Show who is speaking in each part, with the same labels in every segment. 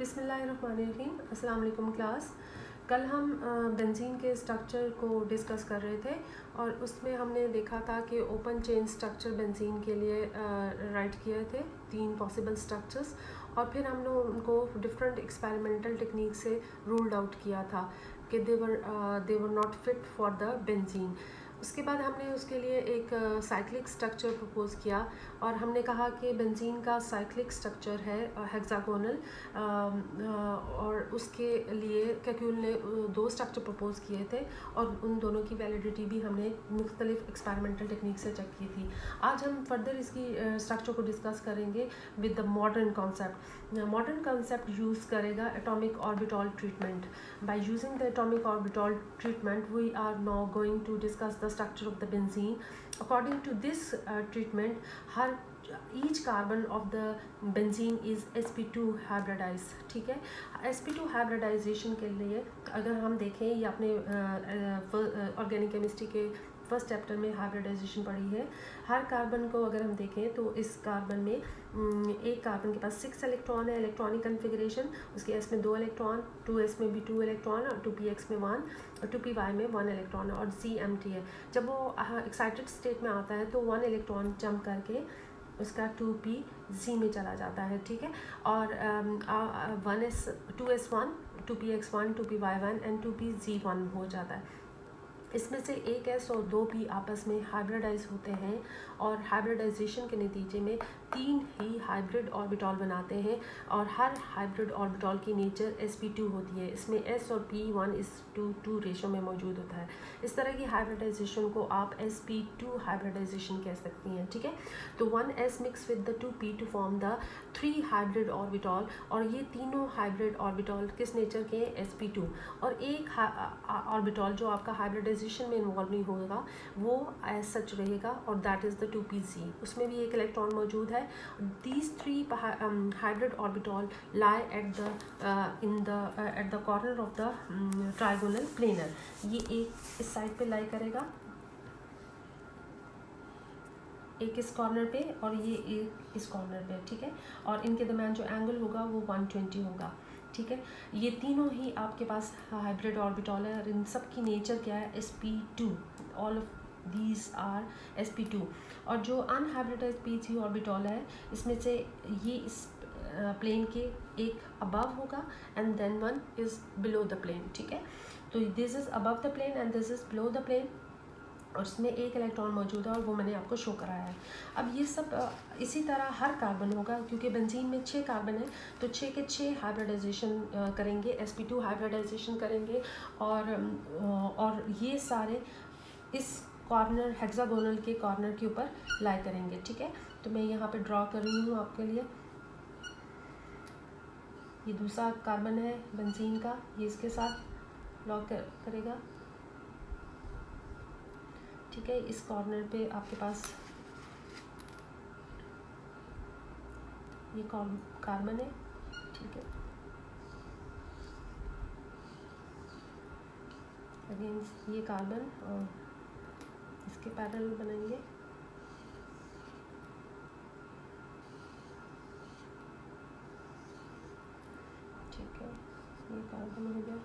Speaker 1: बिस्मिल्लाहिर्रहमानिर्रहीम। अस्सलाम वालेकुम क्लास। कल हम बेंजीन के स्ट्रक्चर को डिस्कस कर रहे थे और उसमें हमने देखा था कि ओपन चेन स्ट्रक्चर बेंजीन के लिए राइट किए थे 3 पॉसिबल स्ट्रक्चर्स, और फिर हमने उनको डिफरेंट एक्सपेरिमेंटल टेक्निक से रूल्ड आउट किया था कि they were not fit for the benzene. उसके बाद हमने उसके लिए एक साइक्लिक स्ट्रक्चर प्रपोज किया और हमने कहा कि बेंजीन का साइक्लिक स्ट्रक्चर है हेक्सागोनल, और उसके लिए कैक्यूल ने 2 स्ट्रक्चर प्रपोज किए थे और उन दोनों की वैलिडिटी भी हमने मुख्तलिफ एक्सपेरिमेंटल टेक्निक से चेक की थी। आज हम फर्दर इसकी स्ट्रक्चर को डिस्कस करेंगे with the modern concept. Modern concept use करेगा atomic orbital treatment. By using the atomic orbital treatment we are now going to discuss the structure of the benzene. According to this treatment, each carbon of the benzene is sp2 hybridized। ठीक है, sp2 hybridization के लिए अगर हम देखें, ये आपने organic chemistry के फर्स्ट चैप्टर में हाइब्रिडाइजेशन पढ़ी है। हर कार्बन को अगर हम देखें तो इस कार्बन में एक कार्बन के पास 6 इलेक्ट्रॉन है, इलेक्ट्रॉनिक कन्फिगरेशन। उसके एस में 2 इलेक्ट्रॉन, 2s में भी 2 इलेक्ट्रॉन और 2px में 1 और 2py में 1 इलेक्ट्रॉन और c empty है। जब वो एक्साइटेड स्टेट में आता है तो 1 इलेक्ट्रॉन जंप करके उसका 2pz में चला जाता है। ठीक है, और 2s1, 2px1, 2py1 and 2pz1 हो जाता है। इसमें से एक s और 2p आपस में हाइब्रिडाइज होते हैं और हाइब्रिडाइजेशन के नतीजे में 3 ही हाइब्रिड ऑर्बिटल बनाते हैं और हर हाइब्रिड ऑर्बिटल की नेचर sp2 होती है। इसमें s और p 1:2 रेशो में मौजूद होता है। इस तरह की हाइब्रिडाइजेशन को आप sp2 हाइब्रिडाइजेशन कह सकती हैं। ठीक है, तो 1s mix with the 2p to form the 3 hybrid orbital, और ये तीनों हाइब्रिड ऑर्बिटल किस नेचर के हैं? sp2। और एक ऑर्बिटल जो आपका हाइब्रिडाइजेशन में इन्वॉल्व नहीं होगा वो एज सच रहेगा और दैट इज़ द 2pz। उसमें भी एक इलेक्ट्रॉन मौजूद है। These 3 hybrid orbital lie at the corner of the trigonal planar। ये एक इस साइड पे लाई करेगा, एक इस कॉर्नर पे और ये एक इस कॉर्नर पे। ठीक है, और इनके दरमियान जो एंगल होगा वो 120 होगा। ठीक है, ये तीनों ही आपके पास हाइब्रिड ऑर्बिटल है और इन सब की नेचर क्या है? sp2। All of these are sp2। और जो अनहाइब्रिडाइज pz ऑर्बिटल है, इसमें से ये इस प्लेन के एक अबव होगा and then one is below the plane. ठीक है, तो this is above the plane and this is below the plane, और इसमें एक इलेक्ट्रॉन मौजूद है और वो मैंने आपको शो कराया है। अब ये सब इसी तरह हर कार्बन होगा, क्योंकि बेंजीन में 6 कार्बन है तो 6 के 6 हाइब्रिडाइजेशन करेंगे, sp2 हाइब्रिडाइजेशन करेंगे और ये सारे इस कॉर्नर हेक्सागोनल के कॉर्नर के ऊपर लाई करेंगे। ठीक है, तो मैं यहाँ पे ड्रॉ कर रही हूँ आपके लिए। ये दूसरा कार्बन है बेंजीन का, ये इसके साथ लॉक करेगा। ठीक है, इस कॉर्नर पे आपके पास ये कार्बन है। ठीक है, अगेन ये कार्बन और इसके पैरेलल बनाएंगे। ठीक है, ये कार्बन हो गया।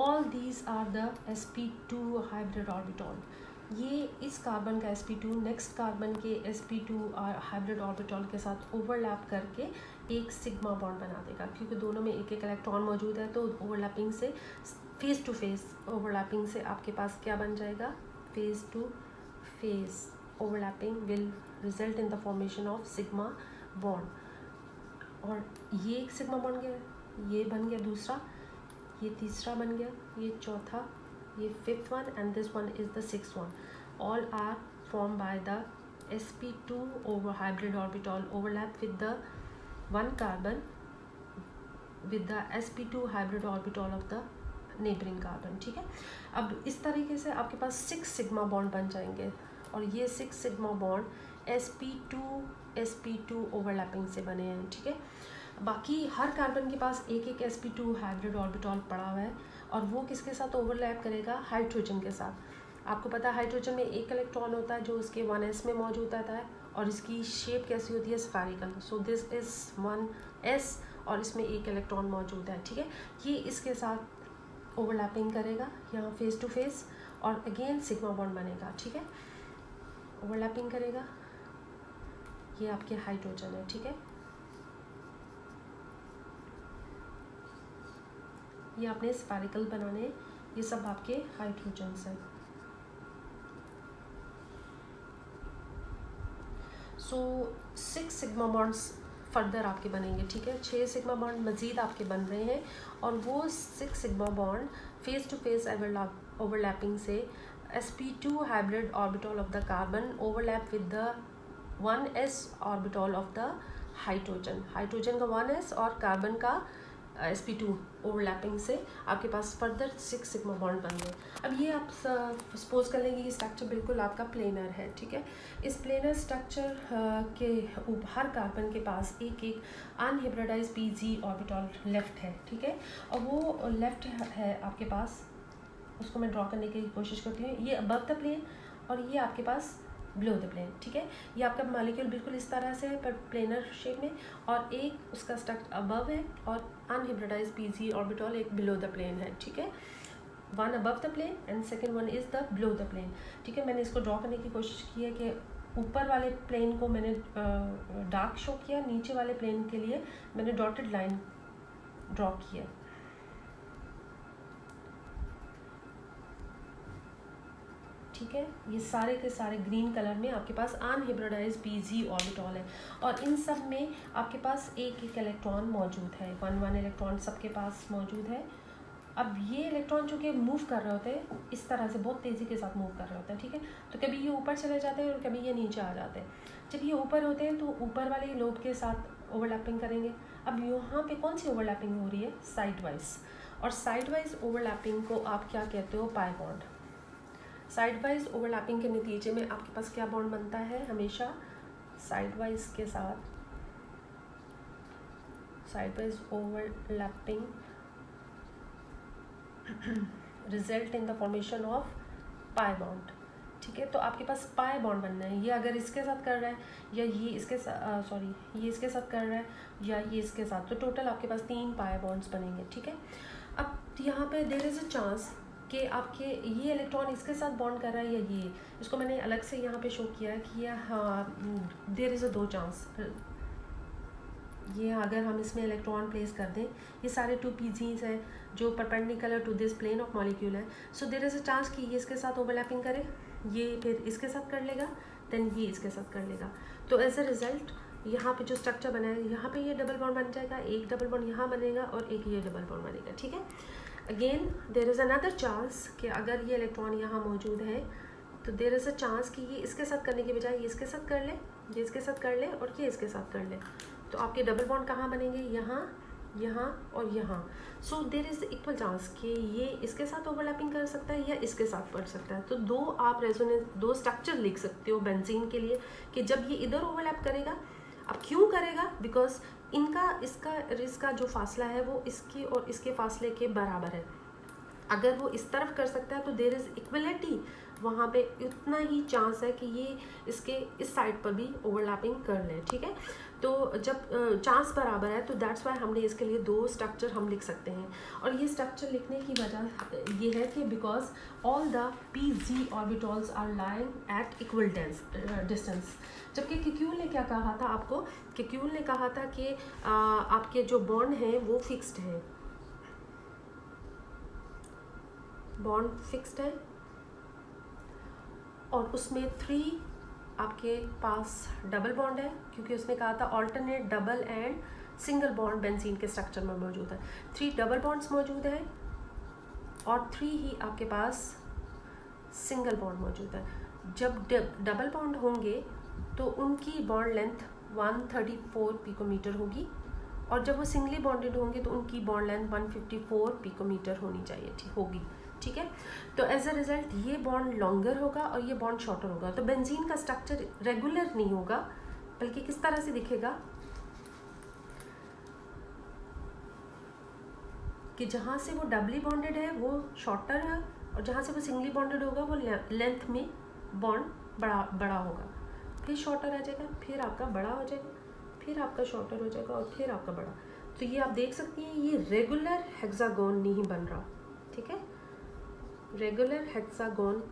Speaker 1: All these are the sp2 hybrid orbital। ये इस कार्बन का sp2 नेक्स्ट कार्बन के sp2 हाइब्रिड ऑर्बिटल के साथ ओवरलैप करके एक सिग्मा बॉन्ड बना देगा, क्योंकि दोनों में एक एक इलेक्ट्रॉन मौजूद है। तो ओवरलैपिंग से फेस टू फेस ओवरलैपिंग से आपके पास क्या बन जाएगा? Face to face overlapping will result in the formation of sigma bond. और ये एक सिग्मा बन गया, ये बन गया दूसरा, ये तीसरा बन गया, ये चौथा, ये 5th one and this one is the 6th one. All are form by the sp2 over hybrid orbital overlap with the 1 carbon with the sp2 hybrid orbital of the neighboring carbon। ठीक है, अब इस तरीके से आपके पास 6 sigma bond बन जाएंगे और ये 6 sigma bond sp2 sp2 overlapping से बने हैं, ठीक है। बाकी हर कार्बन के पास एक एक sp2 हाइब्रिड ऑर्बिटल पड़ा हुआ है, और वो किसके साथ ओवरलैप करेगा? हाइड्रोजन के साथ। आपको पता है हाइड्रोजन में एक इलेक्ट्रॉन होता है जो उसके 1s में मौजूद होता है, और इसकी शेप कैसी होती है? Spherical. So this is 1s और इसमें एक इलेक्ट्रॉन मौजूद है, ठीक है। ये इसके साथ ओवरलैपिंग करेगा यहाँ फेस टू फेस, और अगेन सिग्मा बॉन्ड बनेगा, ठीक है। ओवरलैपिंग करेगा, ये आपके हाइड्रोजन है, ठीक है। ये आपने स्फेरिकल बनाने, ये सब आपके हाइड्रोजन्स हैं। सो 6 सिग्मा बॉन्ड्स फर्दर आपके बनेंगे, ठीक है। 6 सिग्मा बॉन्ड मज़ीद आपके बन रहे हैं, और वो 6 sigma bond face to face overlapping से sp2 hybrid orbital of the carbon overlap with the 1s orbital of the hydrogen. Hydrogen का 1s और कार्बन का sp2 ओवरलैपिंग से आपके पास फर्दर 6 सिग्मा बॉन्ड बन गए। अब ये आप सपोज कर लेंगे ये स्ट्रक्चर बिल्कुल आपका प्लेनर है, ठीक है। इस प्लेनर स्ट्रक्चर के हर कार्बन के पास एक एक अनहिब्रिडाइज्ड pz ऑर्बिटल लेफ्ट है, ठीक है। और वो लेफ्ट है आपके पास, उसको मैं ड्रॉ करने की कोशिश करती हूँ। ये अबव द प्लेन और ये आपके पास बिलो द प्लेन, ठीक है। ये आपका मॉलिक्यूल बिल्कुल इस तरह से है पर प्लेनर शेप में, और एक उसका स्ट्रक्चर अबव है और अनहिब्रिडाइज्ड pz ऑर्बिटल एक बिलो द प्लेन है, ठीक है। One above the plane and second one is the below the plane, ठीक है। मैंने इसको ड्रॉ करने की कोशिश की है कि ऊपर वाले प्लेन को मैंने डार्क शो किया, नीचे वाले प्लेन के लिए मैंने डॉटेड लाइन ड्रॉ किया, ठीक है। ये सारे के सारे ग्रीन कलर में आपके पास अनहिब्रिडाइज्ड pz ऑर्बिटल है, और इन सब में आपके पास एक एक इलेक्ट्रॉन मौजूद है, 1 इलेक्ट्रॉन सबके पास मौजूद है। अब ये इलेक्ट्रॉन चूँकि मूव कर रहे होते हैं इस तरह से, बहुत तेज़ी के साथ मूव कर रहे होते हैं, ठीक है। तो कभी ये ऊपर चले जाते हैं और कभी ये नीचे आ जाते हैं। जब ये ऊपर होते हैं तो ऊपर वाले लोब के साथ ओवरलैपिंग करेंगे। अब यहाँ पे कौन सी ओवरलैपिंग हो रही है? साइड वाइज, और साइड वाइज ओवरलैपिंग को आप क्या कहते हो? Pi bond. Side wise overlapping के नतीजे में आपके पास क्या बॉन्ड बनता है? हमेशा साइड वाइज के साथ side wise overlapping result in the formation of pi bond, ठीक है। तो आपके पास पाई बॉन्ड बनना है। ये अगर इसके साथ कर रहा है, या ये इसके साथ ये इसके साथ कर रहा है, या ये इसके साथ, तो टोटल आपके पास 3 पाई बॉन्ड्स बनेंगे, ठीक है। अब यहाँ पे देयर इज़ अ चांस कि आपके ये इलेक्ट्रॉन इसके साथ बॉन्ड कर रहा है, या ये, इसको मैंने अलग से यहाँ पे शो किया है कि देयर इज़ अ 2 चांस। ये अगर हम इसमें इलेक्ट्रॉन प्लेस कर दें, ये सारे 2 pz's हैं जो perpendicular to this plane of molecule है। So there is a chance कि ये इसके साथ ओवरलैपिंग करे, ये फिर इसके साथ कर लेगा, देन ये इसके साथ कर लेगा। तो एज अ रिजल्ट यहाँ पे जो स्ट्रक्चर बना है, यहाँ पे ये डबल बॉन्ड बन जाएगा, एक डबल बॉन्ड यहाँ बनेगा और एक ये डबल बॉन्ड बनेगा, ठीक है। Again there is another chance कि अगर ये इलेक्ट्रॉन यहाँ मौजूद है तो देयर इज़ अ चांस कि ये इसके साथ करने के बजाय ये इसके साथ कर ले, ये इसके साथ कर ले और ये इसके साथ कर ले। तो आपके डबल बॉन्ड कहाँ बनेंगे? यहाँ, यहाँ और यहाँ। So there is equal chance कि ये इसके साथ ओवरलैपिंग कर सकता है या इसके साथ पढ़ सकता है। तो दो स्ट्रक्चर लिख सकते हो बेंजीन के लिए कि जब ये इधर ओवरलैप करेगा। अब क्यों करेगा? बिकॉज इसका जो फासला है वो इसके और इसके फासले के बराबर है। अगर वो इस तरफ कर सकता है तो देयर इज़ इक्वलिटी, वहाँ पे उतना ही चांस है कि ये इसके इस साइड पर भी ओवरलैपिंग कर ले, ठीक है। तो जब चांस बराबर है तो दैट्स वाई हमने इसके लिए 2 स्ट्रक्चर हम लिख सकते हैं। और ये स्ट्रक्चर लिखने की वजह ये है कि because all the pz orbitals are lying at equal distance. जबकि क्यूल ने क्या कहा था आपको? क्यूल ने कहा था कि आपके जो बॉन्ड हैं वो फिक्स्ड है, बॉन्ड फिक्स्ड है, और उसमें 3 आपके पास डबल बॉन्ड है, क्योंकि उसने कहा था alternate double and single bond benzene के स्ट्रक्चर में मौजूद है। 3 डबल बॉन्ड्स मौजूद हैं और 3 ही आपके पास सिंगल बॉन्ड मौजूद है। जब डबल बॉन्ड होंगे तो उनकी बॉन्ड लेंथ 134 पिकोमीटर होगी, और जब वो सिंगली बॉन्डेड होंगे तो उनकी बॉन्ड लेंथ 154 पिकोमीटर होनी चाहिए, ठीक है। तो एज अ रिजल्ट ये बॉन्ड लॉन्गर होगा और ये बॉन्ड शॉर्टर होगा। तो बेंजीन का स्ट्रक्चर रेगुलर नहीं होगा, बल्कि किस तरह से दिखेगा कि जहाँ से वो डबली बॉन्डेड है वो शॉर्टर है, और जहाँ से वो सिंगली बॉन्डेड होगा वो लेंथ में बॉन्ड बड़ा होगा, फिर शॉर्टर आ जाएगा, फिर आपका बड़ा हो जाएगा, फिर आपका शॉर्टर हो जाएगा, और फिर आपका बड़ा। तो ये आप देख सकती हैं ये रेगुलर हेक्सागोन नहीं बन रहा, ठीक है, रेगुलर हेक्सागोन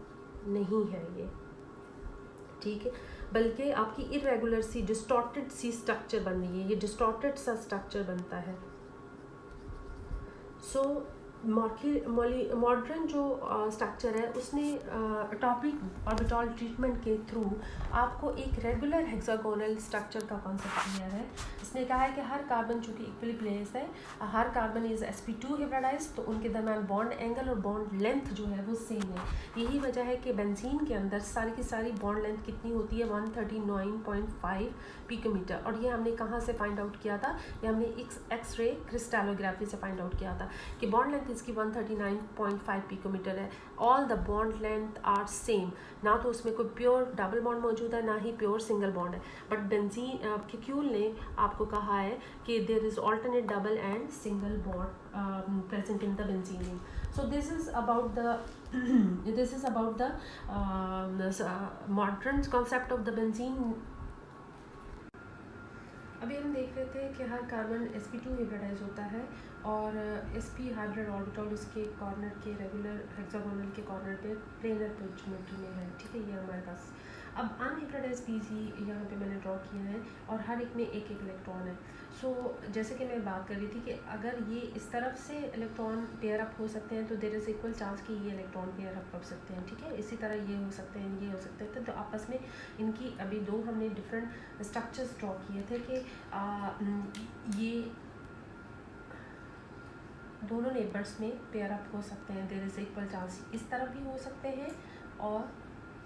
Speaker 1: नहीं है ये, ठीक है, बल्कि आपकी इरेगुलर सी डिस्टॉर्टेड सी स्ट्रक्चर बन रही है, ये डिस्टॉर्टेड सा स्ट्रक्चर बनता है। सो मॉडर्न जो स्ट्रक्चर है उसने एटॉमिक ऑर्बिटल ट्रीटमेंट के थ्रू आपको एक रेगुलर हेक्सागोनल स्ट्रक्चर का कॉन्सेप्ट दिया है। इसने कहा है कि हर कार्बन चूँकि इक्वली प्लेस है, हर कार्बन इज sp2 हिब्रिडाइज्ड, तो उनके दरम्यान बॉन्ड एंगल और बॉन्ड लेंथ जो है वो सेम है। यही वजह है कि बेंजीन के अंदर सारी की सारी बॉन्ड लेंथ कितनी होती है, 139.5 पिकोमीटर। और ये हमने कहाँ से फाइंड आउट किया था, ये हमने एक्स-रे क्रिस्टलोग्राफी से फाइंड आउट किया था कि बॉन्ड लेंथ इसकी 139.5 पिकोमीटर है। All the bond length are same, ना तो उसमें कोई प्योर डबल बॉन्ड मौजूद है, ना ही प्योर सिंगल बॉन्ड है। बट बेंजीन केक्यूल ने आपको कहा है कि there is alternate double and single bond present in the benzene. So this is about the modern concept of the benzene। अभी हम देख रहे थे कि हर कार्बन sp2 हिब्रिडाइज होता है, और sp हाइब्रिड ऑर्बिटल उसके कॉर्नर के रेगुलर हेक्सागोनल के कॉर्नर पे प्लेनर पिच ज्योमेट्री में है, ठीक है, ये हमारे पास। अब अनहिब्रिडाइज पीजी यहाँ पे मैंने ड्रॉ किया है, और हर एक में एक एक इलेक्ट्रॉन है। सो जैसे कि मैं बात कर रही थी कि अगर ये इस तरफ से इलेक्ट्रॉन पेयर अप हो सकते हैं तो देयर इज इक्वल चांस कि ये इलेक्ट्रॉन पेयर अप कर सकते हैं, ठीक है। इसी तरह ये हो सकते हैं, ये हो सकते हैं, तो आपस में इनकी अभी दो हमने डिफरेंट स्ट्रक्चर्स ड्रॉ किए थे कि ये दोनों नेबर्स में पेयर अप हो सकते हैं, देयर इज इक्वल चांस इस तरफ भी हो सकते हैं और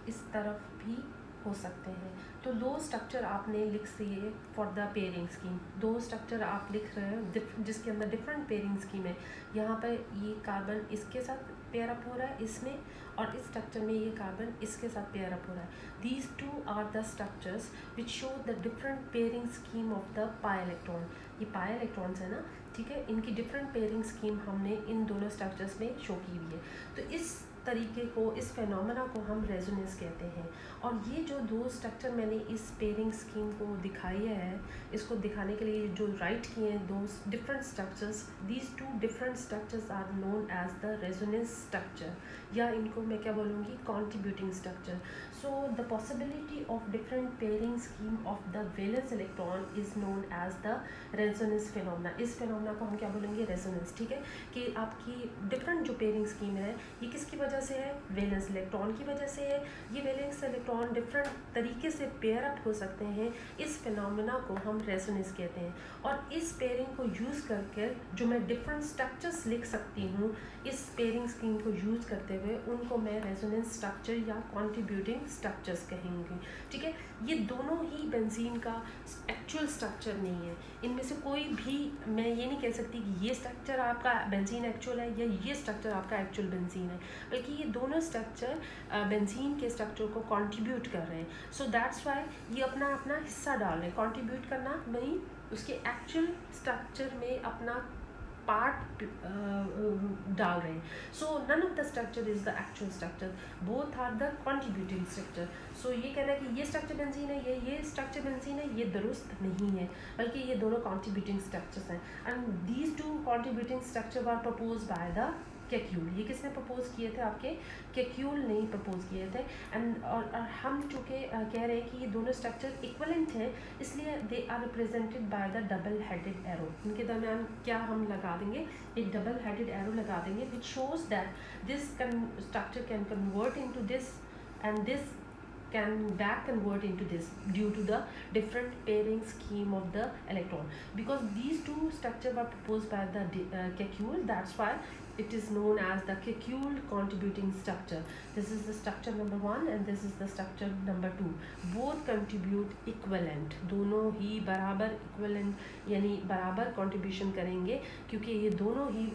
Speaker 1: इस तरफ भी हो सकते हैं। तो दो स्ट्रक्चर आपने लिख दिए फॉर द पेयरिंग स्कीम, दो स्ट्रक्चर आप लिख रहे हैं जिसके अंदर डिफरेंट पेयरिंग स्कीम है। यहाँ पर ये कार्बन इसके साथ पेयर अप हो रहा है इसमें, और इस स्ट्रक्चर में ये कार्बन इसके साथ पेयर अप हो रहा है। These two are the structures which show the different pairing scheme of the pi electron. ये पाई इलेक्ट्रॉन्स है ना, ठीक है, इनकी डिफरेंट पेयरिंग स्कीम हमने इन दोनों स्ट्रक्चर्स में शो की हुई है। तो इस तरीके को, इस फेनोमेना को हम रेजोनेंस कहते हैं। और ये जो दो स्ट्रक्चर मैंने इस पेयरिंग स्कीम को दिखाई है, इसको दिखाने के लिए जो राइट किए हैं दो different structures, these two different structures are known as the resonance structure, या इनको मैं क्या बोलूँगी, contributing structure. So the possibility of different pairing scheme of the valence electron is known as the resonance phenomena. इस phenomena को हम क्या बोलेंगे, रेजोनेंस, ठीक है, कि आपकी डिफरेंट जो पेयरिंग स्कीम है ये किसकी वजह से है, वैलेंस इलेक्ट्रॉन की वजह से है। ये वैलेंस इलेक्ट्रॉन डिफरेंट तरीके से पेयर अप हो सकते हैं, इस फिनोमेना को हम रेजोनेंस कहते हैं। और इस पेयरिंग को यूज़ करके जो मैं डिफरेंट स्ट्रक्चर्स लिख सकती हूँ, इस पेयरिंग स्कीम को यूज़ करते हुए उनको मैं रेजोनेंस स्ट्रक्चर या कॉन्ट्रीब्यूटिंग स्ट्रक्चर्स कहेंगे, ठीक है। ये दोनों ही बेंजीन का एक्चुअल स्ट्रक्चर नहीं है, इनमें से कोई भी मैं ये नहीं कह सकती कि ये स्ट्रक्चर आपका बेंजीन एक्चुअल है या ये स्ट्रक्चर आपका एक्चुअल बेंजीन है, बल्कि ये दोनों स्ट्रक्चर बेंजीन के स्ट्रक्चर को कंट्रीब्यूट कर रहे हैं। सो दैट्स वाई ये अपना अपना हिस्सा डाल रहे हैं। कंट्रीब्यूट करना नहीं, उसके एक्चुअल स्ट्रक्चर में अपना पार्ट डाल रहे हैं। So none of the structure is the actual structure, both are the contributing structure. So ये कहना है कि ये स्ट्रक्चर बेंजीन है, ये स्ट्रक्चर बेंजीन है, ये दुरुस्त नहीं है, बल्कि ये दोनों कंट्रीब्यूटिंग स्ट्रक्चर्स हैं। And these two contributing structure were propose by the Kekule. ये किसने प्रपोज किए थे, आपके केक्यूल ने ही प्रपोज किए थे। एंड और हम चूँकि कह रहे हैं कि ये दोनों स्ट्रक्चर इक्वलेंट हैं, इसलिए they are represented by the double headed arrow. इनके दरमियान क्या हम लगा देंगे, एक डबल हेडेड एरो लगा देंगे which shows that this structure can convert into this and this can back convert into this due to the different pairing scheme of the electron. Because these two structures were proposed by the Kekulé, that's why it is known as the Kekulé contributing structure. This is the structure number 1 and this is the structure number 2. Both contribute equivalent, दोनों ही बराबर equivalent यानी बराबर contribution करेंगे, क्योंकि ये दोनों ही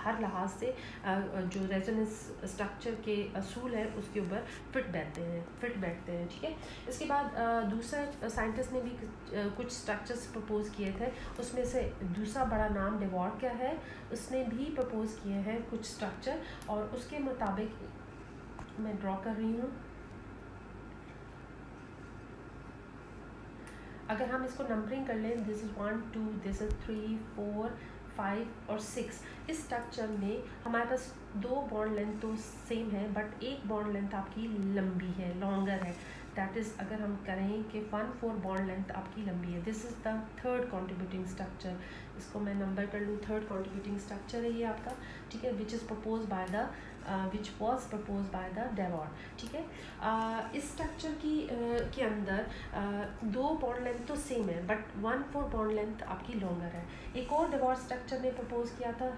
Speaker 1: हर लिहाज से जो रेजोनेंस स्ट्रक्चर के असूल है उसके ऊपर फिट बैठते हैं। सकते हैं, ठीक है। इसके बाद दूसरा साइंटिस्ट ने भी कुछ स्ट्रक्चर्स प्रपोज किए थे, उसमें से दूसरा बड़ा नाम डेवॉर्ड का है, उसने भी प्रपोज किए हैं कुछ स्ट्रक्चर, और उसके मुताबिक मैं ड्रॉ कर रही हूँ। अगर हम इसको नंबरिंग कर लें, दिस इज़ 1 2, दिस इज़ 3 4 5 और 6, इस स्ट्रक्चर में हमारे पास 2 बॉन्ड लेंथ तो सेम है, बट एक बॉन्ड लेंथ आपकी लंबी है, लॉन्गर है। दैट इज़ अगर हम करें कि 1 4 बॉन्ड लेंथ आपकी लंबी है, this is the third contributing structure. इसको मैं नंबर कर लूँ, थर्ड कॉन्ट्रीब्यूटिंग स्ट्रक्चर है ये आपका, ठीक है, which is propose by the which was propose by the Dewar, ठीक है। इस स्ट्रक्चर के अंदर 2 बॉन्ड लेंथ तो सेम है, बट 1 4 बॉन्ड लेंथ आपकी लॉन्गर है। एक और डेवॉर्ड स्ट्रक्चर ने प्रपोज किया था,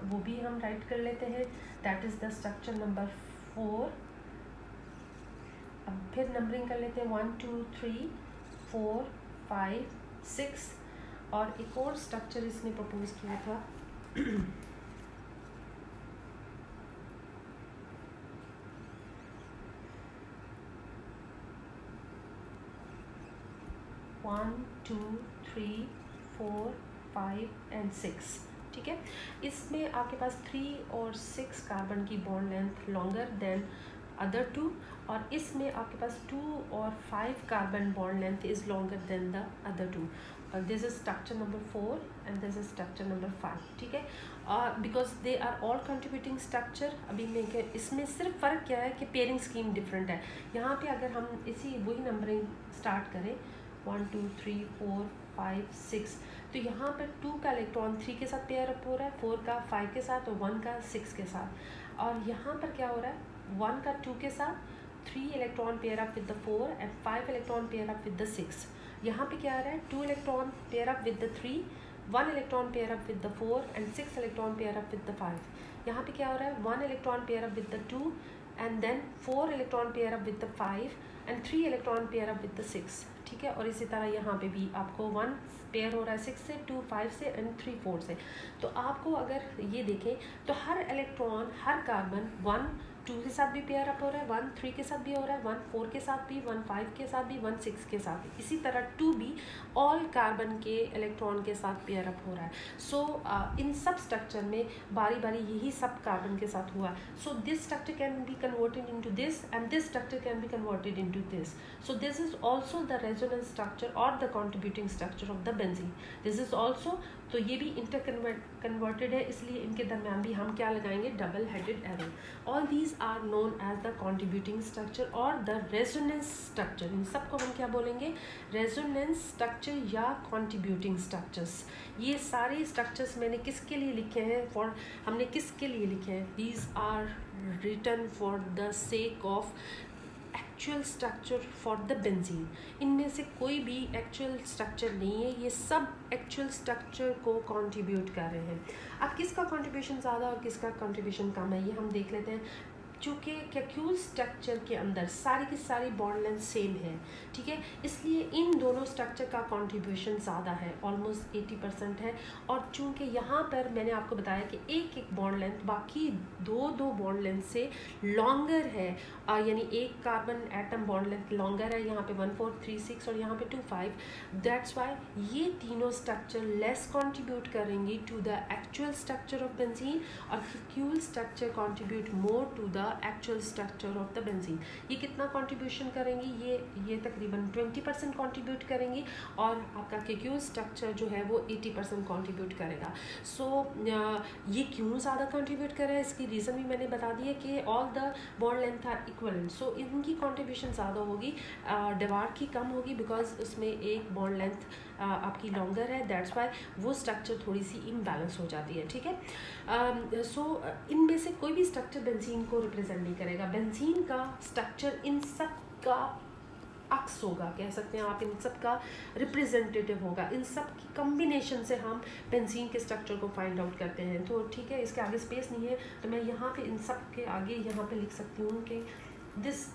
Speaker 1: वो भी हम राइट कर लेते हैं, that is the structure number 4। अब फिर नंबरिंग कर लेते हैं, 1 2 3 4 5 6, और एक और स्ट्रक्चर इसने प्रपोज किया था वन टू थ्री 4 5 एंड 6, ठीक है। इसमें आपके पास 3 और 6 कार्बन की bond length longer than other 2, और इसमें आपके पास 2 और 5 carbon bond length is longer than the other 2। This is structure number 4 and this is structure number 5, ठीक है। Because they are all contributing structure. अभी मैं इसमें सिर्फ फ़र्क क्या है कि पेयरिंग स्कीम डिफरेंट है। यहाँ पे अगर हम इसी वही नंबरिंग स्टार्ट करें, 1 2 3 4 5 6, तो यहाँ पर 2 का इलेक्ट्रॉन 3 के साथ पेयर अप हो रहा है, 4 का 5 के साथ और 1 का 6 के साथ। और यहाँ पर क्या हो रहा है, 1 का 2 के साथ, 3 electron pair up with the 4 and 5 electron pair up with the 6। यहाँ पे क्या आ रहा है, 2 electron pair up with the 3, 1 electron pair up with the 4 and 6 electron pair up with the 5। यहाँ पे क्या हो रहा है, 1 electron pair up with the 2 and then 4 electron pair up with the 5 and 3 electron pair up with the 6, ठीक है। और इसी तरह यहाँ पे भी आपको 1 पेयर हो रहा है 6 से, 2 5 से एंड 3 4 से। तो आपको अगर ये देखें तो हर इलेक्ट्रॉन, हर कार्बन 1 2 के साथ भी पेयर अप हो रहा है, 1 3 के साथ भी हो रहा है, 1 4 के साथ भी, 1 5 के साथ भी, 1 6 के साथ भी। इसी तरह 2 भी ऑल कार्बन के इलेक्ट्रॉन के साथ पेयर अप हो रहा है। सो इन सब स्ट्रक्चर में बारी बारी यही सब कार्बन के साथ हुआ है। So this structure can be converted into this and this structure can be converted into this. So this is also the resonance structure और the contributing structure of the benzene. This is also, तो ये भी inter converted है, इसलिए इनके दरम्यान भी हम क्या लगाएंगे, double headed arrow. All these are known as the contributing structure और द रेजोनेंस स्ट्रक्चर। इन सबको हम क्या बोलेंगे, रेजोनेंस स्ट्रक्चर या कॉन्ट्रीब्यूटिंग स्ट्रक्चर्स। ये सारे स्ट्रक्चर्स मैंने किसके लिए लिखे हैं, फॉर हमने किसके लिए लिखे हैं, these are written for the sake of actual structure for the benzene. इनमें से कोई भी एक्चुअल स्ट्रक्चर नहीं है, ये सब एक्चुअल स्ट्रक्चर को कंट्रीब्यूट कर रहे हैं। अब किसका कंट्रीब्यूशन ज़्यादा और किसका कंट्रीब्यूशन कम है, ये हम देख लेते हैं। चूँकि कैक्यूल स्ट्रक्चर के अंदर सारी की सारी बॉन्ड लेंथ सेम है, ठीक है, इसलिए इन दोनों स्ट्रक्चर का कंट्रीब्यूशन ज़्यादा है, ऑलमोस्ट 80% है। और चूँकि यहाँ पर मैंने आपको बताया कि एक एक बॉन्ड लेंथ बाकी दो बॉन्ड लेंथ से लॉन्गर है, यानी एक carbon atom bond length longer है, यहाँ पे 1 4 3 6 और यहाँ पे 2 5। दैट्स वाई ये तीनों स्ट्रक्चर लेस कंट्रीब्यूट करेंगी to the actual structure of benzene, और Kekule structure contribute more to the actual structure of the benzene. ये कितना कंट्रीब्यूशन करेंगी, ये तकरीबन 20% कंट्रीब्यूट करेंगी, और आपका कैक्यूल स्ट्रक्चर जो है वो 80% कंट्रीब्यूट करेगा। सो ये क्यों ज़्यादा कंट्रीब्यूट कर रहा है, इसकी रीज़न भी मैंने बता दी है कि all the bond length are equivalent, so इनकी कंट्रीब्यूशन ज़्यादा होगी, डेवार्ड की कम होगी, बिकॉज उसमें एक बॉन्ड लेंथ आपकी लॉन्गर है। दैट्स वाई वो स्ट्रक्चर थोड़ी सी इम्बैलेंस हो जाती है, ठीक है। सो इनमें से कोई भी स्ट्रक्चर बेंजीन को रिप्रेजेंट नहीं करेगा। बेंजीन का स्ट्रक्चर इन सब का अक्स होगा, कह सकते हैं आप, इन सब का रिप्रेजेंटेटिव होगा। इन सब की कम्बिनेशन से हम बेंजीन के स्ट्रक्चर को फाइंड आउट करते हैं। तो ठीक है, इसके आगे स्पेस नहीं है, तो मैं यहाँ पे इन सब के आगे यहाँ पे लिख सकती हूँ कि दिस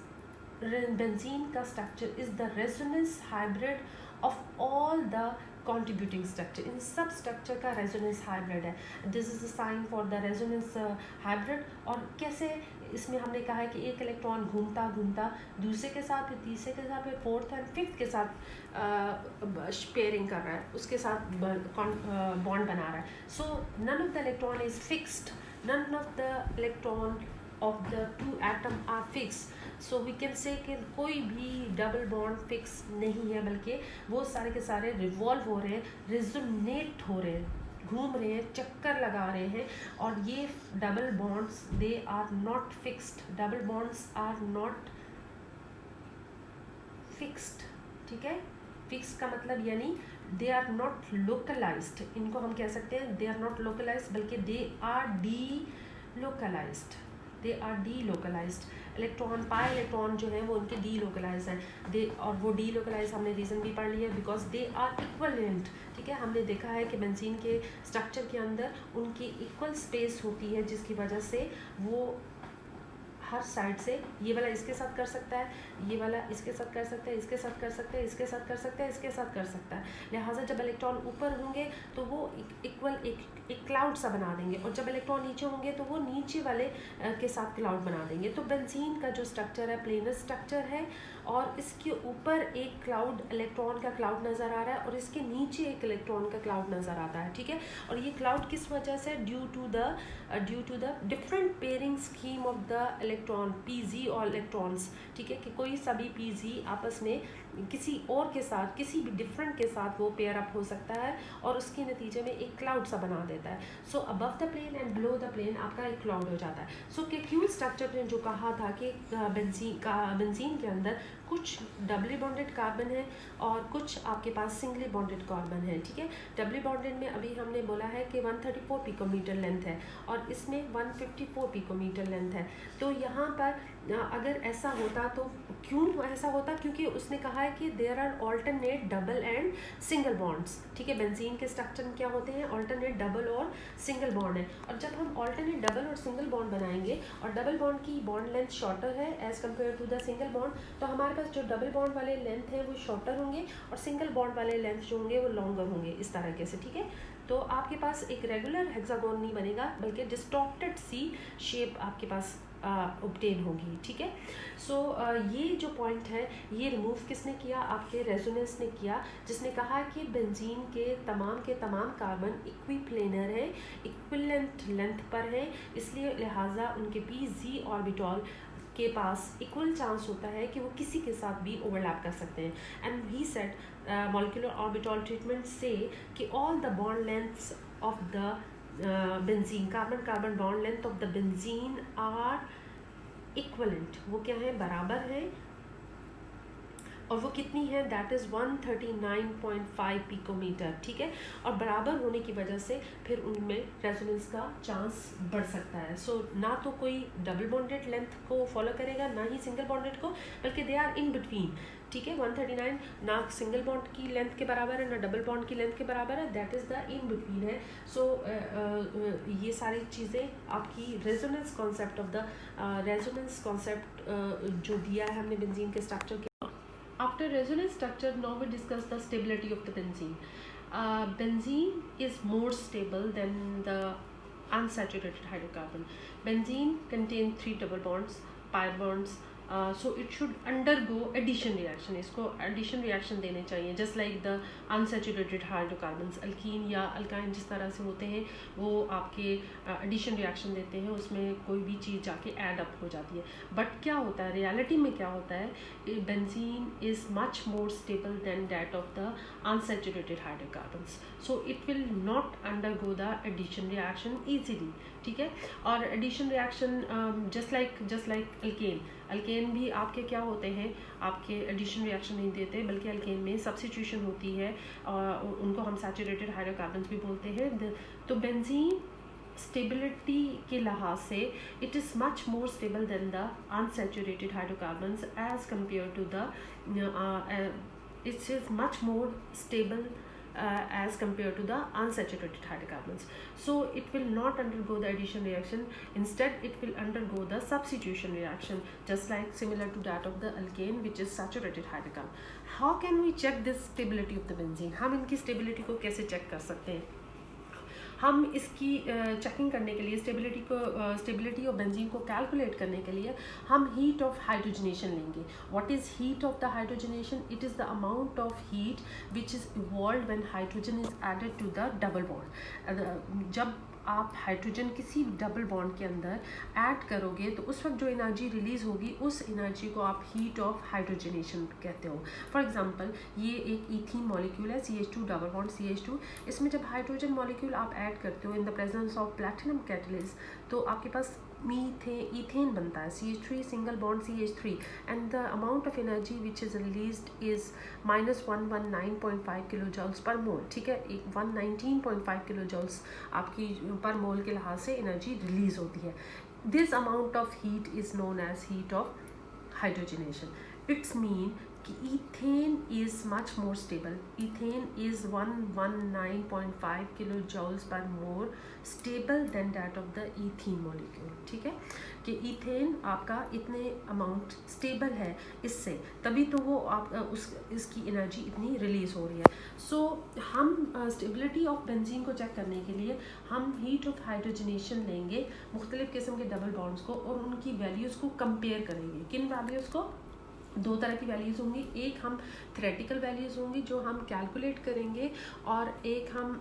Speaker 1: बेंजीन का structure is the resonance hybrid of all the contributing structure। इन सब स्ट्रक्चर का रेजोनेंस हाइब्रिड है। This is a sign for the resonance hybrid. और कैसे इसमें हमने कहा है कि एक इलेक्ट्रॉन घूमता घूमता दूसरे के साथ, फिर तीसरे के साथ, फिर फोर्थ एंड फिफ्थ के साथ पेयरिंग कर रहा है, उसके साथ बॉन्ड बना रहा है. So none of the electron is fixed, none of the electron of the two atom are fix. So we can say कि कोई भी डबल बॉन्ड फिक्स नहीं है, बल्कि वो सारे के सारे रिवॉल्व हो रहे हैं, रिजोनेट हो रहे हैं, घूम रहे हैं, चक्कर लगा रहे हैं. और ये double bonds they are not fixed, double bonds are not fixed. ठीक है, फिक्स का मतलब यानी दे आर नॉट लोकलाइज्ड. इनको हम कह सकते हैं दे आर नॉट लोकलाइज्ड, बल्कि they are delocalised, they are delocalised. Electron, pi electron जो है वो उनके डी लोकलाइज हैं. दे, और वो डी लोकलाइज हमने रीज़न भी पढ़ लिया, बिकॉज दे आर इक्वलेंट. ठीक है, हमने देखा है कि बेंजीन के स्ट्रक्चर के अंदर उनकी इक्वल स्पेस होती है, जिसकी वजह से वो हर साइड से ये वाला इसके साथ कर सकता है, ये वाला इसके साथ कर सकता है, इसके साथ कर सकता है, इसके साथ कर सकता है, इसके साथ कर सकता है. लिहाजा जब इलेक्ट्रॉन ऊपर होंगे तो वो इक्वल एक क्लाउड सा बना देंगे, और जब इलेक्ट्रॉन नीचे होंगे तो वो नीचे वाले के साथ क्लाउड बना देंगे. तो बेंजीन का जो स्ट्रक्चर है प्लेनर स्ट्रक्चर है, और इसके ऊपर एक क्लाउड, इलेक्ट्रॉन का क्लाउड नज़र आ रहा है, और इसके नीचे एक इलेक्ट्रॉन का क्लाउड नज़र आता है. ठीक है, और ये क्लाउड किस वजह से? Due to the different pairing scheme of the electron, पीजी और इलेक्ट्रॉन्स. ठीक है, कि कोई सभी पीजी आपस में किसी और के साथ, किसी भी डिफरेंट के साथ वो पेयर अप हो सकता है, और उसके नतीजे में एक क्लाउड सा बना देता है. So above the plane and below the plane आपका एक क्लाउड हो जाता है. सो कैक्यूल स्ट्रक्चर ने जो कहा था कि बेंजीन के अंदर कुछ डबली बॉन्डेड कार्बन है और कुछ आपके पास सिंगली बॉन्डेड कार्बन है. ठीक है, डबली बॉन्डेड में अभी हमने बोला है कि 134 पिकोमीटर लेंथ है, और इसमें 154 पिकोमीटर लेंथ है. तो यहाँ पर अगर ऐसा होता तो क्यों ऐसा होता? क्योंकि उसने कहा है कि there are alternate double and single bonds. ठीक है, बेंजीन के स्ट्रक्चर में क्या होते हैं? ऑल्टरनेट डबल और सिंगल बॉन्ड है. और जब हम ऑल्टरनेट डबल और सिंगल बॉन्ड बनाएंगे, और डबल बॉन्ड की बॉन्ड लेंथ शॉर्टर है as compare to the single bond, तो हमारे पास जो डबल बॉन्ड वाले लेंथ है वो शॉर्टर होंगे, और सिंगल बॉन्ड वाले लेंथ जो होंगे वो लॉन्गर होंगे, इस तरीके से. ठीक है, तो आपके पास एक रेगुलर हेक्सागोन नहीं बनेगा, बल्कि डिस्टॉर्टेड सी शेप आपके पास ऑब्टेन होगी. ठीक है, सो ये जो पॉइंट है ये रिमूव किसने किया? आपके रेजोनेंस ने किया, जिसने कहा कि बेंजीन के तमाम कार्बन इक्विप्लेनर है, इक्विवेलेंट लेंथ पर है, इसलिए लिहाजा उनके पी-जी ऑर्बिटल के पास इक्वल चांस होता है कि वो किसी के साथ भी ओवरलैप कर सकते हैं. And he said molecular orbital treatment से कि all the bond lengths of the benzene, carbon bond length of the benzene are equivalent. वो क्या है? बराबर है. और वो कितनी है? That is 139.5 picometre. ठीक है, और बराबर होने की वजह से फिर उनमें रेजोनेंस का चांस बढ़ सकता है. सो ना तो कोई डबल बॉन्डेड लेंथ को फॉलो करेगा, ना ही सिंगल बॉन्डेड को, बल्कि दे आर इन बिटवीन. ठीक है, 139 ना सिंगल बॉन्ड की लेंथ के बराबर है, ना डबल बॉन्ड की लेंथ के बराबर है, that is the in between है. सो ये सारी चीज़ें आपकी resonance concept of the resonance concept जो दिया है हमने बेंजीन के स्ट्रक्चर के. After resonance structure, now we discuss the stability of the benzene. Benzene is more stable than the unsaturated hydrocarbon. Benzene contains 3 double bonds, pi bonds. So it should undergo addition reaction. इसको addition reaction देने चाहिए, just like the unsaturated hydrocarbons, alkene या alkyne जिस तरह से होते हैं, वो आपके addition reaction देते हैं, उसमें कोई भी चीज़ जाके add up हो जाती है. But क्या होता है reality में? क्या होता है? Benzene is much more stable than that of the unsaturated hydrocarbons. So it will not undergo the addition reaction easily. ठीक है, और addition reaction just like alkane भी आपके क्या होते हैं? आपके एडिशन रिएक्शन नहीं देते, बल्कि अल्केन में सब्स्टिट्यूशन होती है, और उनको हम सैचुरेटेड हाइड्रोकार्बन्स भी बोलते हैं. तो बेंजीन स्टेबिलिटी के लिहाज से it is much more stable than the unsaturated hydrocarbons as compare to the it is much more stable as compared to the unsaturated hydrocarbons. So it will not undergo the addition reaction, instead it will undergo the substitution reaction, just like similar to that of the alkane, which is saturated hydrocarbon. How can we check this stability of the benzene? हम इनकी stability को कैसे check कर सकते हैं? हम इसकी checking करने के लिए स्टेबिलिटी ऑफ बेंजीन को कैलकुलेट करने के लिए हम हीट ऑफ हाइड्रोजनेशन लेंगे. What is heat of the hydrogenation? It is the amount of heat which is evolved when hydrogen is added to the double bond. जब आप हाइड्रोजन किसी double bond के अंदर ऐड करोगे तो उस वक्त जो एनर्जी रिलीज़ होगी उस एनर्जी को आप हीट ऑफ हाइड्रोजनेशन कहते हो. फॉर एग्जांपल ये एक ईथीन मॉलिक्यूल है, CH2 डबल बॉन्ड CH2. इसमें जब हाइड्रोजन मॉलिक्यूल आप ऐड करते हो in the presence of platinum catalyst तो आपके पास ईथेन बनता है, CH3 single bond CH3, and the amount of energy which is released is -119.5 kilo joules per मोल. ठीक है, 119.5 किलो जॉल्स आपकी पर मोल के लिहाज से एनर्जी रिलीज होती है. This amount of heat is known as heat of hydrogenation. Its mean कि ethane is much more stable. Ethane is 119.5 kilo joules per more stable than that of the ethene molecule. ठीक है, कि ethane आपका इतने amount stable है इससे, तभी तो वो आप इसकी एनर्जी इतनी रिलीज़ हो रही है. सो हम स्टेबिलिटी ऑफ बेंजीन को चेक करने के लिए हम हीट ऑफ हाइड्रोजनेशन लेंगे मुख्तलिफ़ किस्म के डबल बॉन्ड्स को और उनकी वैल्यूज़ को कंपेयर करेंगे. किन वैल्यूज़ को? दो तरह की वैल्यूज़ होंगी. एक हम थ्योरेटिकल वैल्यूज़ होंगी जो हम कैलकुलेट करेंगे, और एक हम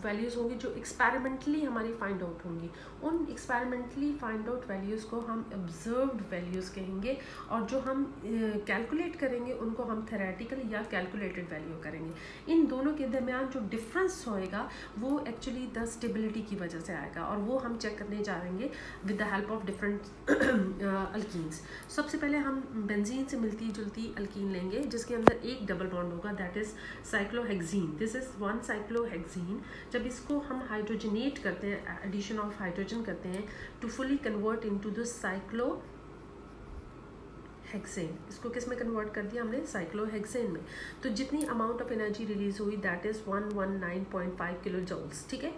Speaker 1: वैल्यूज़ होंगी जो एक्सपेरिमेंटली हमारी फाइंड आउट होंगी. उन एक्सपेरिमेंटली फाइंड आउट वैल्यूज़ को हम ऑब्जर्व्ड वैल्यूज़ कहेंगे, और जो हम कैलकुलेट करेंगे उनको हम थ्योरेटिकल या कैलकुलेटेड वैल्यू करेंगे. इन दोनों के दरमियान जो डिफरेंस होएगा वो एक्चुअली द स्टेबिलिटी की वजह से आएगा, और वो हम चेक करने जा रहे हैं with the help of different alkenes. सबसे पहले हम बेंजीन से मिलती जुलती अल्कीन लेंगे जिसके अंदर एक डबल बॉन्ड होगा, that is cyclohexene. This is one cyclohexene. जब इसको हम हाइड्रोजनेट करते हैं, एडिशन ऑफ हाइड्रोजन करते हैं to fully convert into the cyclohexane, इसको किस में कन्वर्ट कर दिया हमने? साइक्लोहेक्सेन में. तो जितनी अमाउंट ऑफ एनर्जी रिलीज हुई दैट इज़ 119.5 किलो जॉल्स. ठीक है,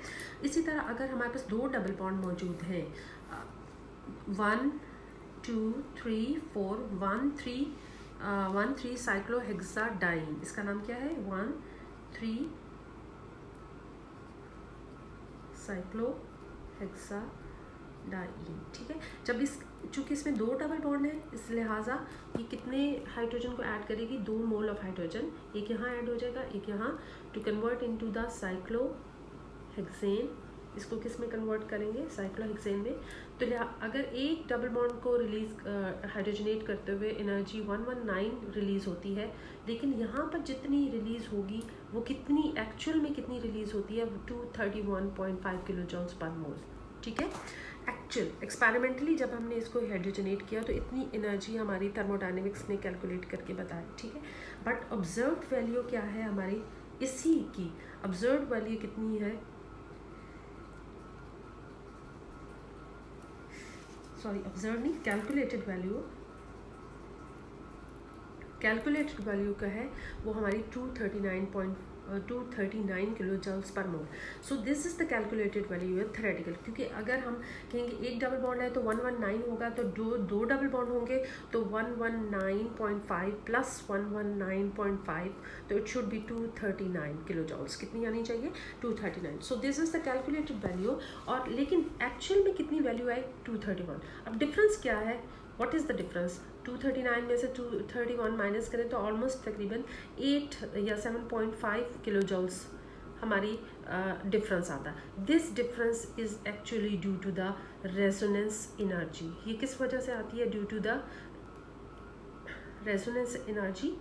Speaker 1: इसी तरह अगर हमारे पास दो डबल बॉन्ड मौजूद हैं, 1 2 3 4 1 3 साइक्लोहेक्साडाइन, इसका नाम क्या है? 1 3 साइक्लोहेक्साडाइन. ठीक है, जब इस चूँकि इसमें दो डबल बॉन्ड है इस लिहाजा ये कितने हाइड्रोजन को ऐड करेगी? 2 मोल ऑफ हाइड्रोजन. एक यहाँ ऐड हो जाएगा, एक यहाँ. To convert into the cyclohexane, इसको किस में कन्वर्ट करेंगे? साइक्लोहेक्सेन में. तो अगर एक डबल बॉन्ड को रिलीज हाइड्रोजनेट करते हुए एनर्जी 119 रिलीज़ होती है, लेकिन यहाँ पर जितनी रिलीज़ होगी वो कितनी एक्चुअल में कितनी रिलीज़ होती है? 231.5 किलो जॉल्स पर मोल. ठीक है, एक्चुअल एक्सपेरिमेंटली जब हमने इसको हाइड्रोजनेट किया तो इतनी एनर्जी हमारी थर्मोडायनेमिक्स ने कैलकुलेट करके बताया. ठीक है, बट ऑब्जर्व्ड वैल्यू क्या है हमारी? इसी की ऑब्जर्व्ड वैल्यू कितनी है? सॉरी, ऑब्जर्व नहीं, कैलकुलेटेड वैल्यू का है वो हमारी 239 kilo joules per mole. So this is the calculated value है थ्योरेटिकल. क्योंकि अगर हम कहेंगे एक डबल बॉन्ड है तो 119 होगा, तो दो डबल बॉन्ड होंगे तो 119.5 प्लस 119.5, तो it should be 239 kilo joules. कितनी आनी चाहिए? 239. सो this is the calculated value. और लेकिन एक्चुअल में कितनी वैल्यू आई? 231. अब डिफरेंस क्या है? What is the difference? 239 में से 231 माइनस करें तो ऑलमोस्ट तकरीबन 8 या 7.5 किलो जॉल्स हमारी डिफरेंस आता है. This difference is actually due to the resonance energy. ये किस वजह से आती है? Due to the resonance energy,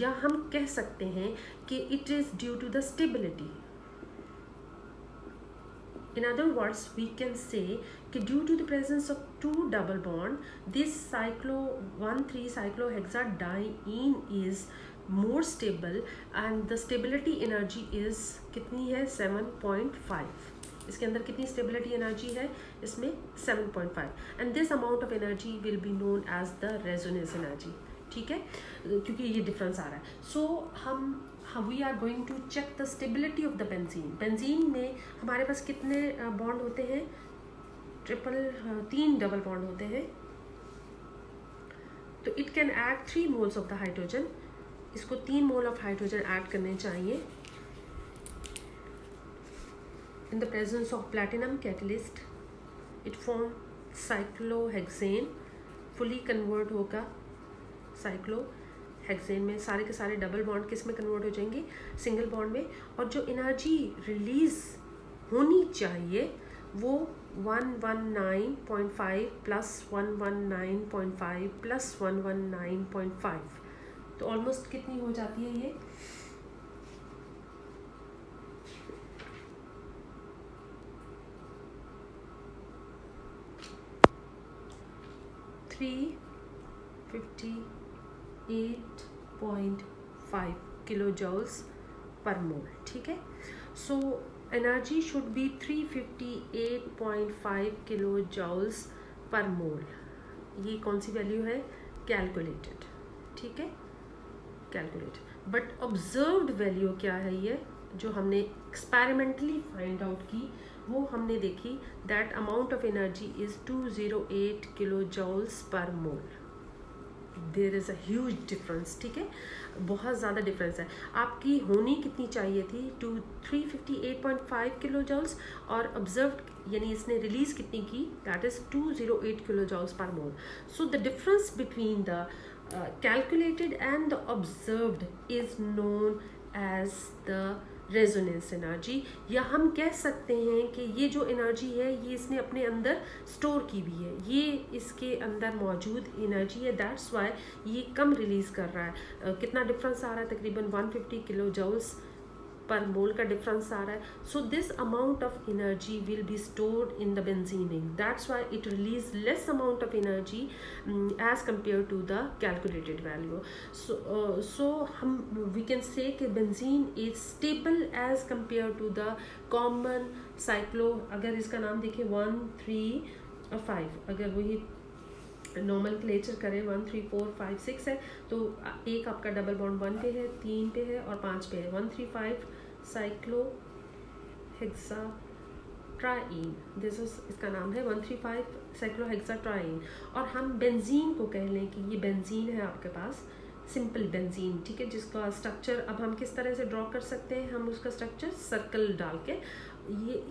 Speaker 1: या हम कह सकते हैं कि it is due to the stability. In other words, we can say कि due to the presence of two double bond, this 1,3 cyclohexadiene is more stable and the stability energy is कितनी है? 7.5. इसके अंदर कितनी स्टेबिलिटी एनर्जी है? इसमें 7.5. And this amount of energy will be known as the resonance energy. ठीक है, क्योंकि ये डिफरेंस आ रहा है. So we are going to check the stability of the benzene. Benzene में हमारे पास कितने बॉन्ड होते हैं? 3 डबल बॉन्ड होते हैं. तो it can add 3 moles of the hydrogen. इसको 3 मोल ऑफ हाइड्रोजन ऐड करने चाहिए. in the presence of platinum catalyst it form cyclohexane, fully convert होगा cyclohexane में, सारे के सारे डबल बॉन्ड किस में कन्वर्ट हो जाएंगे, सिंगल बॉन्ड में, और जो एनर्जी रिलीज होनी चाहिए वो 119.5 प्लस 119.5 प्लस 119.5, तो ऑलमोस्ट कितनी हो जाती है ये, 358.5 किलो जॉल्स पर मोल, ठीक है। So energy should be 358.5 kilo joules per मोल। ये कौन सी वैल्यू है, कैलकुलेटेड, ठीक है, कैलकुलेटेड। बट ऑब्जर्व्ड वैल्यू क्या है, ये जो हमने एक्सपेरिमेंटली फाइंड आउट की वो हमने देखी, that amount of energy is 208 kilo joules per mole. There is a huge difference, ठीक है, बहुत ज़्यादा डिफरेंस है। आपकी होनी कितनी चाहिए थी, 358.5 किलो जॉल्स, और ऑब्जर्व यानी इसने रिलीज कितनी की, that is 208 kilo joules per mole. So the difference between the calculated and the observed is known as the resonance energy, या हम कह सकते हैं कि ये जो एनर्जी है ये इसने अपने अंदर स्टोर की भी है, ये इसके अंदर मौजूद एनर्जी है, दैट्स वाई ये कम रिलीज कर रहा है। कितना डिफरेंस आ रहा है, तकरीबन 150 किलो जॉल्स पर मोल का डिफरेंस आ रहा है। So this amount of energy will be stored in the benzene ink, that's why it release less amount of energy as compare to the calculated value. So हम we can say कि benzene is stable as compare to the common cyclo. अगर इसका नाम देखें 1, 3 और 5, अगर वही normal clutcher करें 1, 3, 4, 5, 6 है, तो एक आपका डबल बॉन्ड 1 पे है, 3 पे है और 5 पे है, 1, 3, 5 साइक्लोहेक्साट्राइन, दिस इज इसका नाम है 135 साइक्लोहेक्साट्राइन। और हम बेंजीन को कह लें कि ये बेंजीन है आपके पास, सिंपल बेंजीन, ठीक है, जिसका स्ट्रक्चर अब हम किस तरह से ड्रॉ कर सकते हैं, हम उसका स्ट्रक्चर सर्कल डाल के,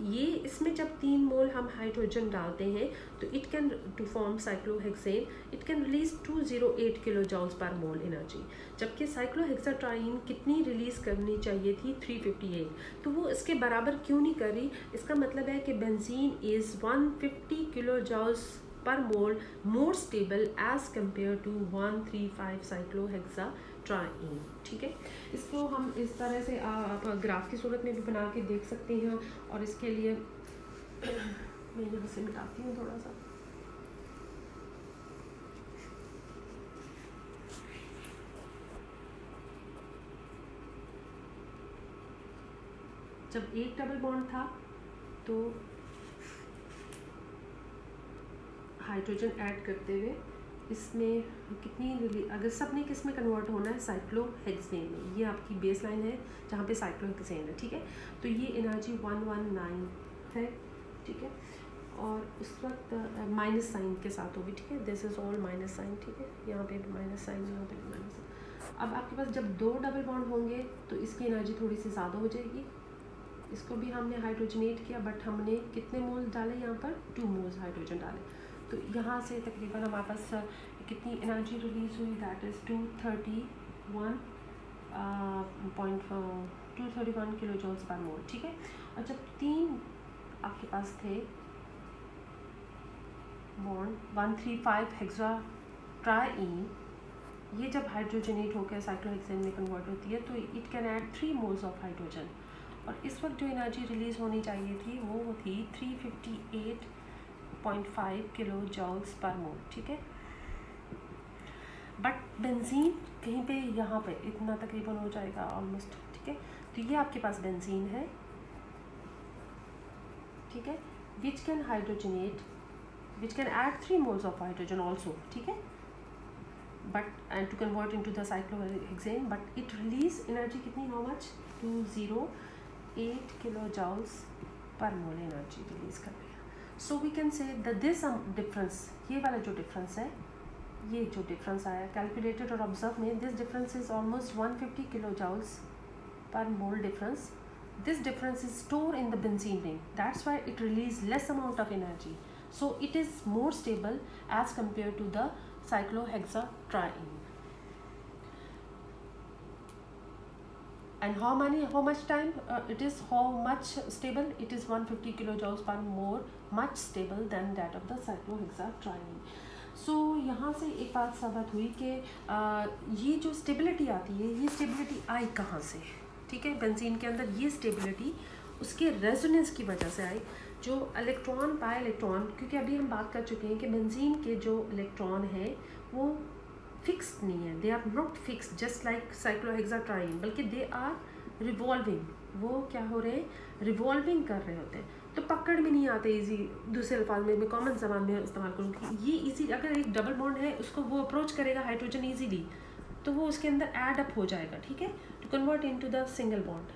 Speaker 1: ये इसमें जब 3 मोल हम हाइड्रोजन डालते हैं तो it can to form cyclohexane, it can release 208 kilo joules per mole energy, जबकि साइक्लोहेक्साट्राइन कितनी रिलीज करनी चाहिए थी, 358, तो वो इसके बराबर क्यों नहीं कर रही। इसका मतलब है कि benzene is 150 kilo joules per mole more stable as compare to 135 cyclohexatriene, ठीक है। इसको हम इस तरह से आप ग्राफ की सूरत में भी बना के देख सकते हैं, और इसके लिए मैं यहाँ से मिटाती हूँ थोड़ा सा। जब एक डबल बॉन्ड था तो हाइड्रोजन ऐड करते हुए इसमें कितनी, अगर सब ने किस में कन्वर्ट होना है, साइक्लोहेक्सेन में, ये आपकी बेस लाइन है जहाँ पे साइक्लोहेक्सेन है, ठीक है। तो ये एनर्जी 119 है, ठीक है, और उस वक्त माइनस साइन के साथ होगी, ठीक है, this is all minus sign, ठीक है, यहाँ पे भी माइनस साइन, यहाँ पे भी माइनस साइन। अब आपके पास जब 2 डबल बॉन्ड होंगे तो इसकी एनर्जी थोड़ी सी ज़्यादा हो जाएगी। इसको भी हमने हाइड्रोजनेट किया, बट हमने कितने मोल डाले यहाँ पर, 2 मोल्स हाइड्रोजन डाले, तो यहाँ से तकरीबन हमारे पास कितनी एनर्जी रिलीज हुई, that is 231 kilo joules per मोल, ठीक है। और जब 3 आपके पास थे बॉन्ड 135 हेक्साट्राइन, ये जब हाइड्रोजनेट होकर साइक्लोहेक्सेन में कन्वर्ट होती है तो it can add 3 moles of hydrogen, और इस वक्त जो एनर्जी रिलीज होनी चाहिए थी वो थी 358.5 किलो जॉल्स पर मोल, ठीक है। बट बेंजीन कहीं पे यहाँ पे इतना तकरीबन हो जाएगा ऑलमोस्ट, ठीक है। तो ये आपके पास बेंजीन है, ठीक है, which can hydrogenate, which can add 3 moles of hydrogen also, ठीक है, but and to convert into the cyclohexane, but it release energy कितनी, how much, 208 kilo joules per mole energy release कर रही है। So we can say this difference, ये वाला जो difference है, ये जो डिफरेंस आया कैलकुलेटेड और ऑब्जर्व में, this difference is almost 150 kilo joules per mole difference this difference is stored in the benzene ring. That's why it releases less amount of energy. So it is more stable as compared to the cyclohexatriene. And how much time it is, how much stable? It is 150 kilojoules per mole, much stable than that of the cyclohexatriene. सो यहाँ से एक बात साबित हुई कि ये जो stability आती है, ये स्टेबिलिटी आई कहाँ से? ठीक है, बेंजीन के अंदर ये स्टेबिलिटी उसके रेजोनेंस की वजह से आई, जो इलेक्ट्रॉन बाय इलेक्ट्रॉन, क्योंकि अभी हम बात कर चुके हैं कि बेंजीन के जो इलेक्ट्रॉन है वो फिक्स्ड नहीं है, they are not fixed just like cyclohexatriene, बल्कि दे आर रिवॉल्विंग. वो क्या हो रहे हैं? रिवॉल्विंग कर रहे होते हैं. तो पकड़ में नहीं आते इजी. दूसरे अल्फाज में मैं कॉमन जबान में इस्तेमाल करूँगी, ये इजी. अगर एक डबल बॉन्ड है, उसको वो अप्रोच करेगा हाइड्रोजन इजीली, तो वो उसके अंदर ऐड अप हो जाएगा. ठीक है, to convert into the single bond.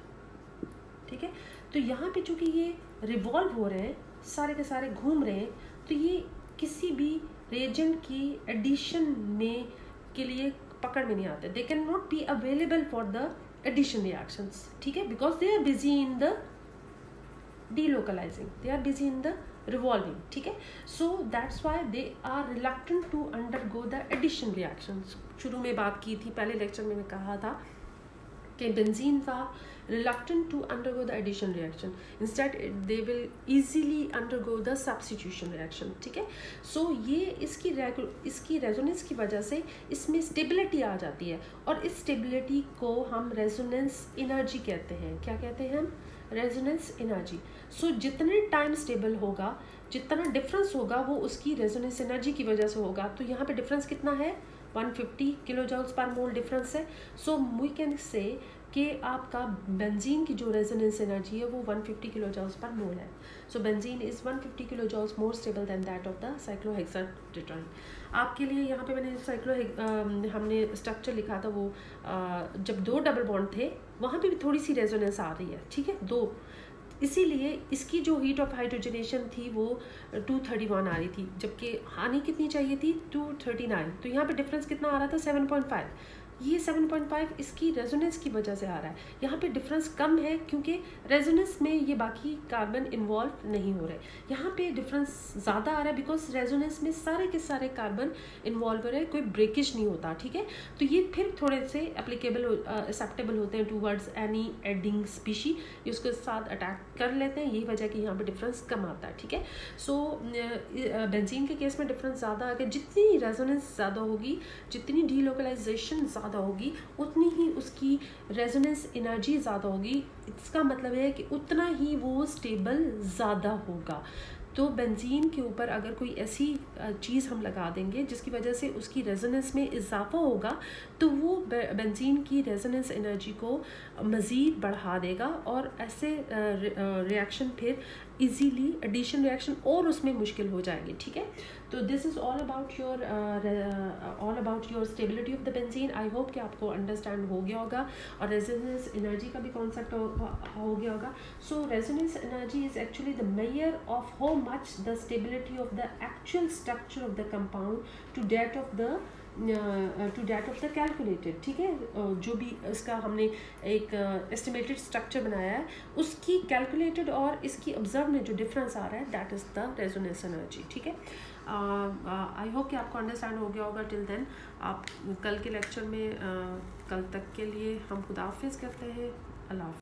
Speaker 1: ठीक है, तो यहाँ पे चूँकि ये रिवॉल्व हो रहे हैं, सारे के सारे घूम रहे हैं, तो ये किसी भी रिएजेंट की एडिशन में के लिए पकड़ में नहीं आते. They can not be available for the addition reactions. ठीक है, because they are busy in the delocalizing, they are busy in the revolving. ठीक है, so that's why they are reluctant to undergo the addition reactions. शुरू में बात की थी, पहले लेक्चर में कहा था कि बेंजीन था reluctant to undergo the addition reaction, instead they will easily undergo the substitution reaction. ठीक है, so ये इसकी रेजोनेंस की वजह से इसमें स्टेबिलिटी आ जाती है, और इस स्टेबिलिटी को हम रेजोनेंस एनर्जी कहते हैं. क्या कहते हैं हम? Resonance energy. सो जितने टाइम स्टेबल होगा, जितना डिफरेंस होगा, वो उसकी रेजोनेंस एनर्जी की वजह से होगा. तो यहाँ पे डिफरेंस कितना है? 150 किलोजूल्स पर मोल डिफरेंस है. सो वी कैन से कि आपका बेंजीन की जो रेजोनेंस एनर्जी है वो 150 किलोजूल्स पर मोल है. So benzene is 150 kilojoules more stable than that of the cyclohexatriene. आपके लिए यहाँ पे मैंने हमने स्ट्रक्चर लिखा था, वो जब दो डबल बॉन्ड थे वहाँ पे भी थोड़ी सी रेजोनेंस आ रही है. ठीक है, दो, इसीलिए इसकी जो हीट ऑफ हाइड्रोजनेशन थी वो 231 आ रही थी, जबकि आनी कितनी चाहिए थी? 239. तो यहाँ पे डिफरेंस कितना आ रहा था? 7.5. ये 7.5 इसकी रेजोनेंस की वजह से आ रहा है. यहाँ पे डिफरेंस कम है क्योंकि रेजोनेंस में ये बाकी कार्बन इन्वॉल्व नहीं हो रहे. यहाँ पे डिफरेंस ज़्यादा आ रहा है बिकॉज रेजोनेंस में सारे के सारे कार्बन इन्वॉल्व हो रहे हैं, कोई ब्रेकेज नहीं होता. ठीक है, तो ये फिर थोड़े से एप्लीकेबल एक्सेप्टेबल होते हैं टूवर्ड्स एनी एडिंग स्पीशी, उसके साथ अटैक कर लेते हैं. यही वजह कि यहाँ पे डिफरेंस कम आता है. ठीक है, सो बेंजीन के केस में डिफरेंस ज़्यादा आ गया. जितनी रेजोनेंस ज़्यादा होगी, जितनी डीलोकलाइजेशन ज़्यादा होगी, उतनी ही उसकी रेजोनेंस एनर्जी ज़्यादा होगी. इसका मतलब है कि उतना ही वो स्टेबल ज़्यादा होगा. तो बेंजीन के ऊपर अगर कोई ऐसी चीज़ हम लगा देंगे जिसकी वजह से उसकी रेजोनेंस में इजाफा होगा, तो वो बेंजीन की रेजोनेंस एनर्जी को मज़ीद बढ़ा देगा, और ऐसे रिएक्शन फिर इजीली एडिशन रिएक्शन और उसमें मुश्किल हो जाएगी. ठीक है, तो this is all about your stability of the benzene. I hope कि आपको अंडरस्टैंड हो गया होगा, और रेजोनेंस एनर्जी का भी कॉन्सेप्ट हो गया होगा. So resonance energy is actually the measure of how much the stability of the actual structure of the compound to that of the calculated. ठीक है, जो भी इसका हमने एक एस्टिमेटेड स्ट्रक्चर बनाया है, उसकी कैलकुलेटेड और इसकी ऑब्जर्व में जो डिफरेंस आ रहा है, that is the resonance energy. ठीक है, आई होप कि आपको अंडरस्टैंड हो गया होगा. टिल देन आप कल के लेक्चर में कल तक के लिए हम खुदा हाफिज़ कहते हैं. अल्लाह हाफ़िज़.